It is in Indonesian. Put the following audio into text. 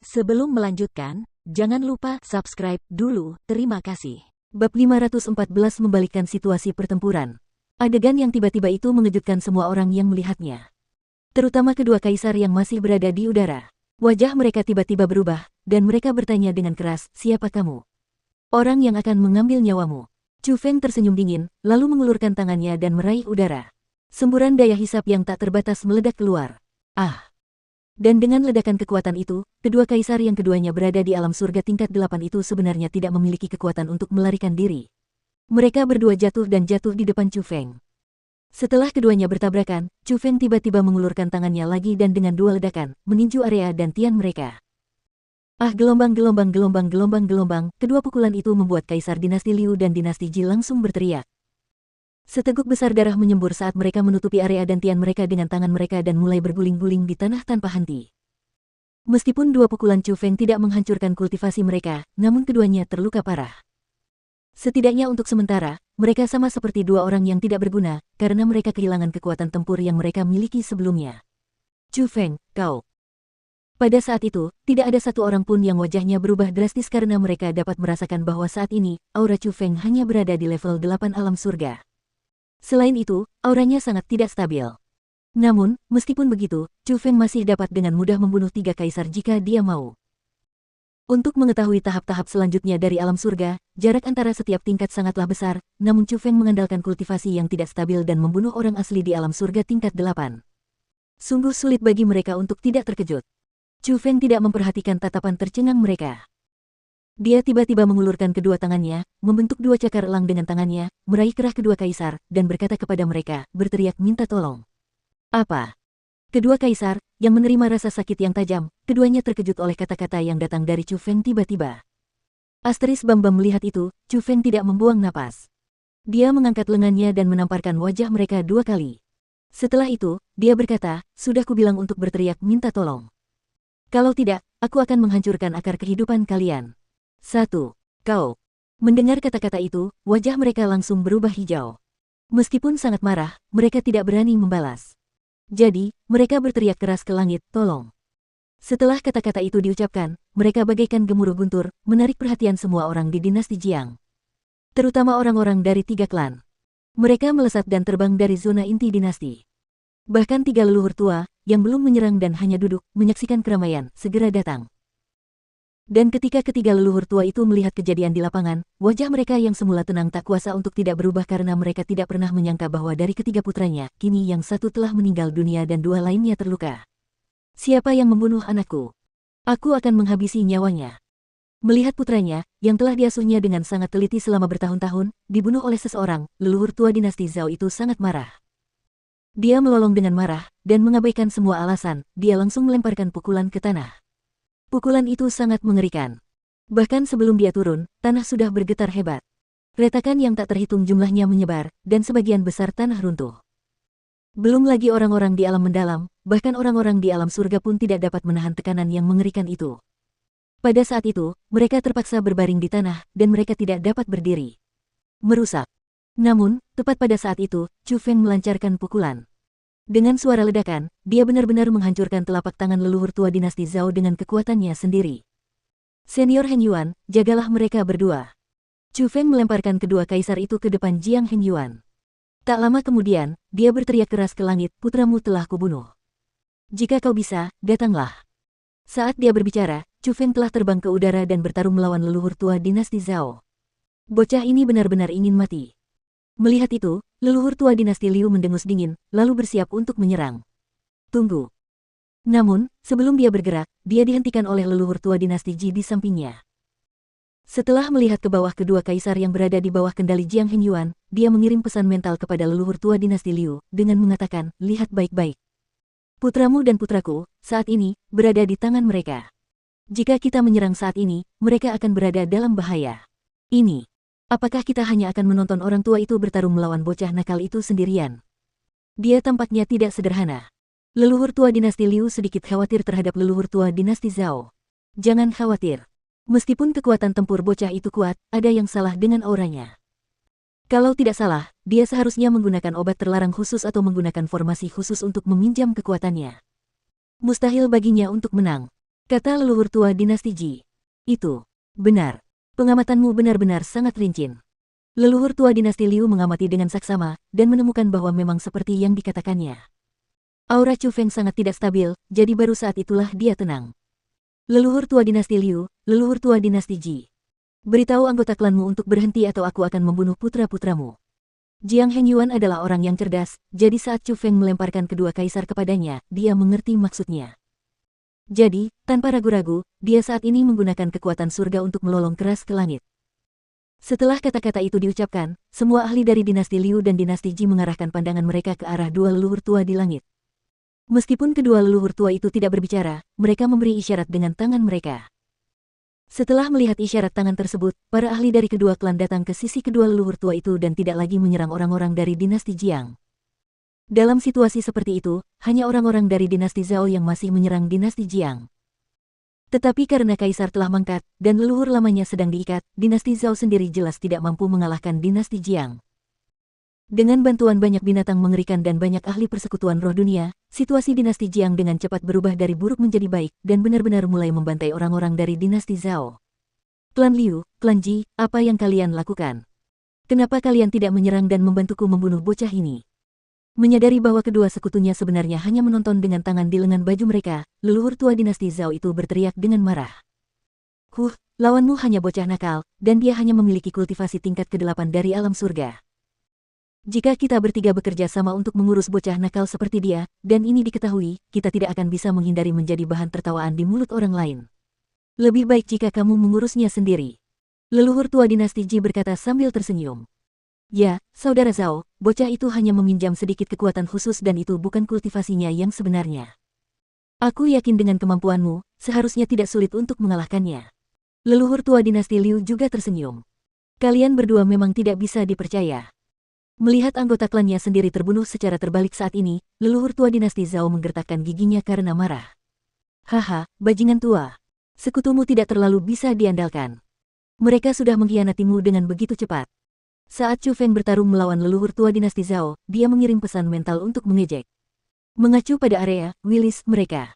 Sebelum melanjutkan, jangan lupa subscribe dulu, terima kasih. Bab 514 membalikkan situasi pertempuran. Adegan yang tiba-tiba itu mengejutkan semua orang yang melihatnya. Terutama kedua kaisar yang masih berada di udara. Wajah mereka tiba-tiba berubah, dan mereka bertanya dengan keras, "Siapa kamu? Orang yang akan mengambil nyawamu." Chu Feng tersenyum dingin, lalu mengulurkan tangannya dan meraih udara. Semburan daya hisap yang tak terbatas meledak keluar. Ah! Dan dengan ledakan kekuatan itu, kedua kaisar yang keduanya berada di alam surga tingkat 8 itu sebenarnya tidak memiliki kekuatan untuk melarikan diri. Mereka berdua jatuh dan jatuh di depan Chu Feng. Setelah keduanya bertabrakan, Chu Feng tiba-tiba mengulurkan tangannya lagi dan dengan dua ledakan, meninju area dan tian mereka. Ah, gelombang, kedua pukulan itu membuat Kaisar Dinasti Liu dan Dinasti Ji langsung berteriak. Seteguk besar darah menyembur saat mereka menutupi area dan tian mereka dengan tangan mereka dan mulai berguling-guling di tanah tanpa henti. Meskipun dua pukulan Chu Feng tidak menghancurkan kultivasi mereka, namun keduanya terluka parah. Setidaknya untuk sementara, mereka sama seperti dua orang yang tidak berguna, karena mereka kehilangan kekuatan tempur yang mereka miliki sebelumnya. Chu Feng, kau. Pada saat itu, tidak ada satu orang pun yang wajahnya berubah drastis karena mereka dapat merasakan bahwa saat ini, aura Chu Feng hanya berada di level 8 alam surga. Selain itu, auranya sangat tidak stabil. Namun, meskipun begitu, Chu Feng masih dapat dengan mudah membunuh 3 kaisar jika dia mau. Untuk mengetahui tahap-tahap selanjutnya dari alam surga, jarak antara setiap tingkat sangatlah besar, namun Chu Feng mengandalkan kultivasi yang tidak stabil dan membunuh orang asli di alam surga tingkat 8. Sungguh sulit bagi mereka untuk tidak terkejut. Chu Feng tidak memperhatikan tatapan tercengang mereka. Dia tiba-tiba mengulurkan kedua tangannya, membentuk dua cakar elang dengan tangannya, meraih kerah kedua kaisar, dan berkata kepada mereka, berteriak minta tolong. Apa? Kedua kaisar, yang menerima rasa sakit yang tajam, keduanya terkejut oleh kata-kata yang datang dari Chu Feng tiba-tiba. Asteris Bambam melihat itu, Chu Feng tidak membuang napas. Dia mengangkat lengannya dan menamparkan wajah mereka 2 kali. Setelah itu, dia berkata, sudah kubilang untuk berteriak minta tolong. Kalau tidak, aku akan menghancurkan akar kehidupan kalian. 1. Kau. Mendengar kata-kata itu, wajah mereka langsung berubah hijau. Meskipun sangat marah, mereka tidak berani membalas. Jadi, mereka berteriak keras ke langit, tolong. Setelah kata-kata itu diucapkan, mereka bagaikan gemuruh guntur, menarik perhatian semua orang di dinasti Jiang. Terutama orang-orang dari 3 klan. Mereka melesat dan terbang dari zona inti dinasti. Bahkan 3 leluhur tua, yang belum menyerang dan hanya duduk, menyaksikan keramaian, segera datang. Dan ketika ketiga leluhur tua itu melihat kejadian di lapangan, wajah mereka yang semula tenang tak kuasa untuk tidak berubah karena mereka tidak pernah menyangka bahwa dari ketiga putranya, kini yang satu telah meninggal dunia dan 2 lainnya terluka. Siapa yang membunuh anakku? Aku akan menghabisi nyawanya. Melihat putranya, yang telah diasuhnya dengan sangat teliti selama bertahun-tahun, dibunuh oleh seseorang, leluhur tua dinasti Zhao itu sangat marah. Dia melolong dengan marah, dan mengabaikan semua alasan, dia langsung melemparkan pukulan ke tanah. Pukulan itu sangat mengerikan. Bahkan sebelum dia turun, tanah sudah bergetar hebat. Retakan yang tak terhitung jumlahnya menyebar, dan sebagian besar tanah runtuh. Belum lagi orang-orang di alam mendalam, bahkan orang-orang di alam surga pun tidak dapat menahan tekanan yang mengerikan itu. Pada saat itu, mereka terpaksa berbaring di tanah, dan mereka tidak dapat berdiri. Merusak. Namun, tepat pada saat itu, Chu Feng melancarkan pukulan. Dengan suara ledakan, dia benar-benar menghancurkan telapak tangan leluhur tua dinasti Zhao dengan kekuatannya sendiri. Senior Heng Yuan, jagalah mereka berdua. Chu Feng melemparkan kedua kaisar itu ke depan Jiang Heng Yuan. Tak lama kemudian, dia berteriak keras ke langit, putramu telah kubunuh. Jika kau bisa, datanglah. Saat dia berbicara, Chu Feng telah terbang ke udara dan bertarung melawan leluhur tua dinasti Zhao. Bocah ini benar-benar ingin mati. Melihat itu, leluhur tua dinasti Liu mendengus dingin, lalu bersiap untuk menyerang. Tunggu. Namun, sebelum dia bergerak, dia dihentikan oleh leluhur tua dinasti Ji di sampingnya. Setelah melihat ke bawah kedua kaisar yang berada di bawah kendali Jiang Heng Yuan, dia mengirim pesan mental kepada leluhur tua dinasti Liu, dengan mengatakan, lihat baik-baik. Putramu dan putraku, saat ini, berada di tangan mereka. Jika kita menyerang saat ini, mereka akan berada dalam bahaya. Ini. Apakah kita hanya akan menonton orang tua itu bertarung melawan bocah nakal itu sendirian? Dia tampaknya tidak sederhana. Leluhur tua dinasti Liu sedikit khawatir terhadap leluhur tua dinasti Zhao. Jangan khawatir. Meskipun kekuatan tempur bocah itu kuat, ada yang salah dengan auranya. Kalau tidak salah, dia seharusnya menggunakan obat terlarang khusus atau menggunakan formasi khusus untuk meminjam kekuatannya. Mustahil baginya untuk menang. kata leluhur tua dinasti Ji. Itu benar. Pengamatanmu benar-benar sangat rincin. Leluhur tua dinasti Liu mengamati dengan saksama dan menemukan bahwa memang seperti yang dikatakannya. Aura Chu Feng sangat tidak stabil, jadi baru saat itulah dia tenang. Leluhur tua dinasti Liu, leluhur tua dinasti Ji. Beritahu anggota klanmu untuk berhenti atau aku akan membunuh putra-putramu. Jiang Hengyuan adalah orang yang cerdas, jadi saat Chu Feng melemparkan kedua kaisar kepadanya, dia mengerti maksudnya. Jadi, tanpa ragu-ragu, dia saat ini menggunakan kekuatan surga untuk melolong keras ke langit. Setelah kata-kata itu diucapkan, semua ahli dari dinasti Liu dan dinasti Ji mengarahkan pandangan mereka ke arah dua leluhur tua di langit. Meskipun kedua leluhur tua itu tidak berbicara, mereka memberi isyarat dengan tangan mereka. Setelah melihat isyarat tangan tersebut, para ahli dari kedua klan datang ke sisi kedua leluhur tua itu dan tidak lagi menyerang orang-orang dari dinasti Jiang. Dalam situasi seperti itu, hanya orang-orang dari dinasti Zhao yang masih menyerang dinasti Jiang. Tetapi karena kaisar telah mangkat, dan leluhur lamanya sedang diikat, dinasti Zhao sendiri jelas tidak mampu mengalahkan dinasti Jiang. Dengan bantuan banyak binatang mengerikan dan banyak ahli persekutuan roh dunia, situasi dinasti Jiang dengan cepat berubah dari buruk menjadi baik, dan benar-benar mulai membantai orang-orang dari dinasti Zhao. Klan Liu, klan Ji, apa yang kalian lakukan? Kenapa kalian tidak menyerang dan membantuku membunuh bocah ini? Menyadari bahwa kedua sekutunya sebenarnya hanya menonton dengan tangan di lengan baju mereka, leluhur tua dinasti Zhao itu berteriak dengan marah. Lawanmu hanya bocah nakal, dan dia hanya memiliki kultivasi tingkat ke-8 dari alam surga. Jika kita bertiga bekerja sama untuk mengurus bocah nakal seperti dia, dan ini diketahui, kita tidak akan bisa menghindari menjadi bahan tertawaan di mulut orang lain. Lebih baik jika kamu mengurusnya sendiri. Leluhur tua dinasti Ji berkata sambil tersenyum. Ya, saudara Zhao, bocah itu hanya meminjam sedikit kekuatan khusus dan itu bukan kultivasinya yang sebenarnya. Aku yakin dengan kemampuanmu, seharusnya tidak sulit untuk mengalahkannya. Leluhur tua dinasti Liu juga tersenyum. Kalian berdua memang tidak bisa dipercaya. Melihat anggota klannya sendiri terbunuh secara terbalik saat ini, leluhur tua dinasti Zhao menggertakkan giginya karena marah. Haha, bajingan tua. Sekutumu tidak terlalu bisa diandalkan. Mereka sudah mengkhianatimu dengan begitu cepat. Saat Chu Feng bertarung melawan leluhur tua dinasti Zhao, dia mengirim pesan mental untuk mengejek. Mengacu pada area, Willis, mereka